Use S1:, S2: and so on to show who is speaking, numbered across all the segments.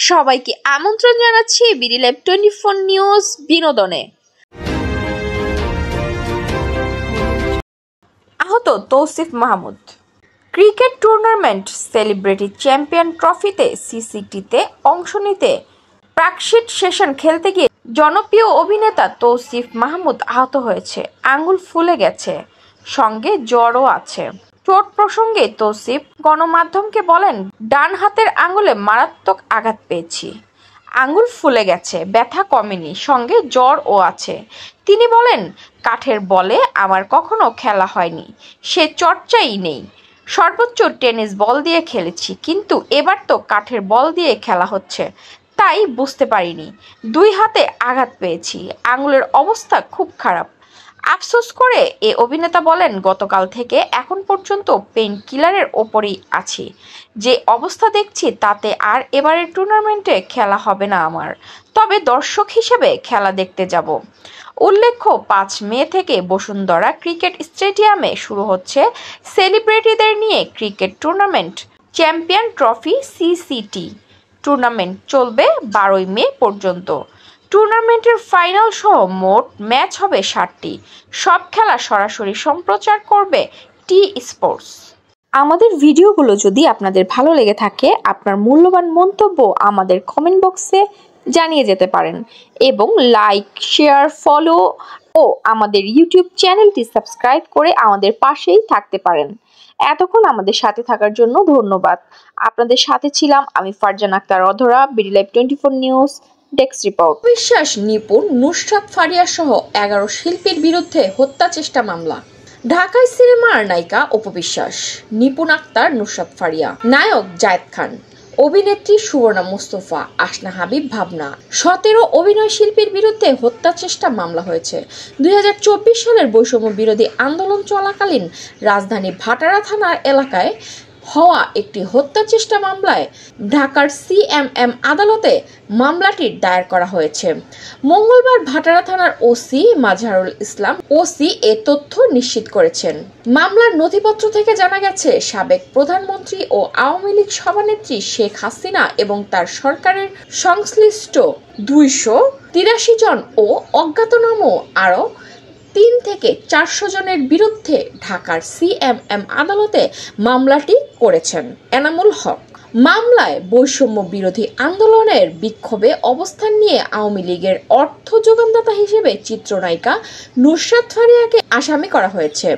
S1: সবাইকে আমন্ত্রণ জানাচ্ছি বিডি লাইভ 24 নিউজ বিনোদনে। আহত Tousif Mahmud. Cricket tournament celebrity champion ট্রফিতে সিসিটিতে অংশ নিতে প্রাকশিট সেশন খেলতে গিয়ে জনপ্রিয় অভিনেতা তৌসিফ মাহমুদ আহত হয়েছে, আঙুল ফুলে গেছে, সঙ্গে জ্বরও আছে। চোট প্রসঙ্গে তৌসিফ গণমাধ্যমকে বলেন, ডান হাতের আঙুলে মারাত্মক আঘাত পেয়েছি, আঙুল ফুলে গেছে, ব্যথা কমেনি, সঙ্গে জ্বরও আছে। তিনি বলেন, কাঠের বলে আমার কখনো খেলা হয়নি, সে চর্চাই নেই। সর্বোচ্চ টেনিস বল দিয়ে খেলেছি, কিন্তু এবার তো কাঠের বল দিয়ে খেলা হচ্ছে, তাই বুঝতে পারিনি। 2 হাতে আঘাত পেয়েছি, আঙুলের অবস্থা খুব খারাপ। আফসোস করে এ অভিনেতা বলেন, গতকাল থেকে এখন পর্যন্ত পেইন কিলারের ওপরেই আছি। যে অবস্থা দেখছি তাতে আর এবারের টুর্নামেন্টে খেলা হবে না আমার, তবে দর্শক হিসেবে খেলা দেখতে যাব। উল্লেখ্য, 5 মে থেকে বসুন্ধরা ক্রিকেট স্টেডিয়ামে শুরু হচ্ছে সেলিব্রিটিদের নিয়ে cricket tournament champion trophy সিসিটি। Tournament চলবে 12 মে পর্যন্ত। টুর্নামেন্টের ফাইনাল সহ মোট ম্যাচ হবে 60টি। সব খেলা সরাসরি সম্প্রচার করবে টি স্পোর্টস। আমাদের ভিডিওগুলো যদি আপনাদের ভালো লেগে থাকে, আপনার মূল্যবান মন্তব্য আমাদের কমেন্ট বক্সে জানিয়ে যেতে পারেন এবং লাইক, শেয়ার, ফলো ও আমাদের ইউটিউব চ্যানেলটি সাবস্ক্রাইব করে আমাদের পাশেই থাকতে পারেন। এতক্ষণ আমাদের সাথে থাকার জন্য ধন্যবাদ। আপনাদের সাথে ছিলাম আমি ফারজানা আক্তার অধরা, BD live 24 news desk report.
S2: বিশ্বাস নিপুণ নুসরাত ফারিয়া সহ 11 শিল্পীর বিরুদ্ধে হত্যা চেষ্টা মামলা। ঢাকায় সিনেমার নায়িকা অপবিশ্বাস, নিপুণ আক্তার, নুসরাত ফারিয়া, নায়ক জায়েদ খান, অভিনেত্রী সুবর্ণা মুস্তফা, আসনা হাবিব ভাবনা, 17 অভিনয় শিল্পীর বিরুদ্ধে হত্যা চেষ্টা মামলা হয়েছে। 2024 সালের বৈষম্য বিরোধী আন্দোলন চলাকালীন রাজধানী ভাটারা থানার এলাকায় হওয়া একটি হত্যা চেষ্টা মামলায় ঢাকার সিএমএম আদালতে মামলাটি দায়ের করা হয়েছে। মঙ্গলবার ভাটারা থানার ওসি মাজহারুল ইসলাম এ তথ্য নিশ্চিত করেছেন। মামলার নথিপত্র থেকে জানা গেছে, সাবেক প্রধানমন্ত্রী ও আওয়ামী লীগ সভানেত্রী শেখ হাসিনা এবং তার সরকারের সংশ্লিষ্ট 283 জন ও অজ্ঞাতনামা আরও 3 থেকে 400 জনের বিরুদ্ধে ঢাকার সিএমএম আদালতে মামলাটি করেছেন এনামুল হক। মামলায় বৈষম্য বিরোধী আন্দোলনের বিক্ষোভে অবস্থান নিয়ে আওয়ামী লীগের অর্থ যোগানদাতা হিসেবে চিত্রনায়িকা নুসরাত ফারিয়াকে আসামি করা হয়েছে।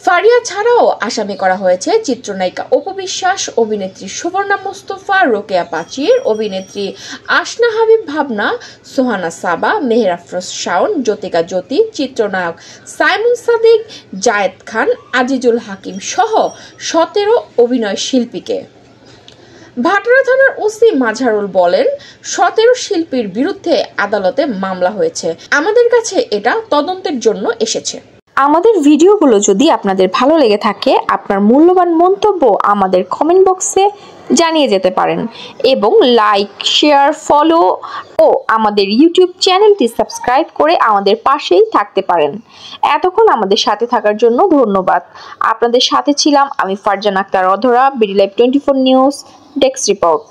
S2: ফারিয়া ছাড়াও আসামি করা হয়েছে চিত্রনায়িকা অপবিশ্বাস, অভিনেত্রী সুবর্ণা মুস্তফা, রোকেয়া পাচির, অভিনেত্রী আসনা হাবিব ভাবনা, সোহানা সাবা, মেহের আফরোজ শাওন, জ্যোতিকা জ্যোতি, চিত্রনায়ক সাইমন সাদিক, জায়েদ খান, আজিজুল হাকিম সহ 17 অভিনয় শিল্পীকে। ভাটারা থানার ওসি মাজহারুল বলেন, 17 শিল্পীর বিরুদ্ধে আদালতে মামলা হয়েছে, আমাদের কাছে এটা তদন্তের জন্য এসেছে।
S1: আমাদের ভিডিওগুলো যদি আপনাদের ভালো লেগে থাকে, আপনার মূল্যবান মন্তব্য আমাদের কমেন্ট বক্সে জানিয়ে যেতে পারেন এবং লাইক, শেয়ার, ফলো ও আমাদের ইউটিউব চ্যানেলটি সাবস্ক্রাইব করে আমাদের পাশেই থাকতে পারেন। এতক্ষণ আমাদের সাথে থাকার জন্য ধন্যবাদ। আপনাদের সাথে ছিলাম আমি ফারজানা আক্তার অধরা, BD live 24 news desk report.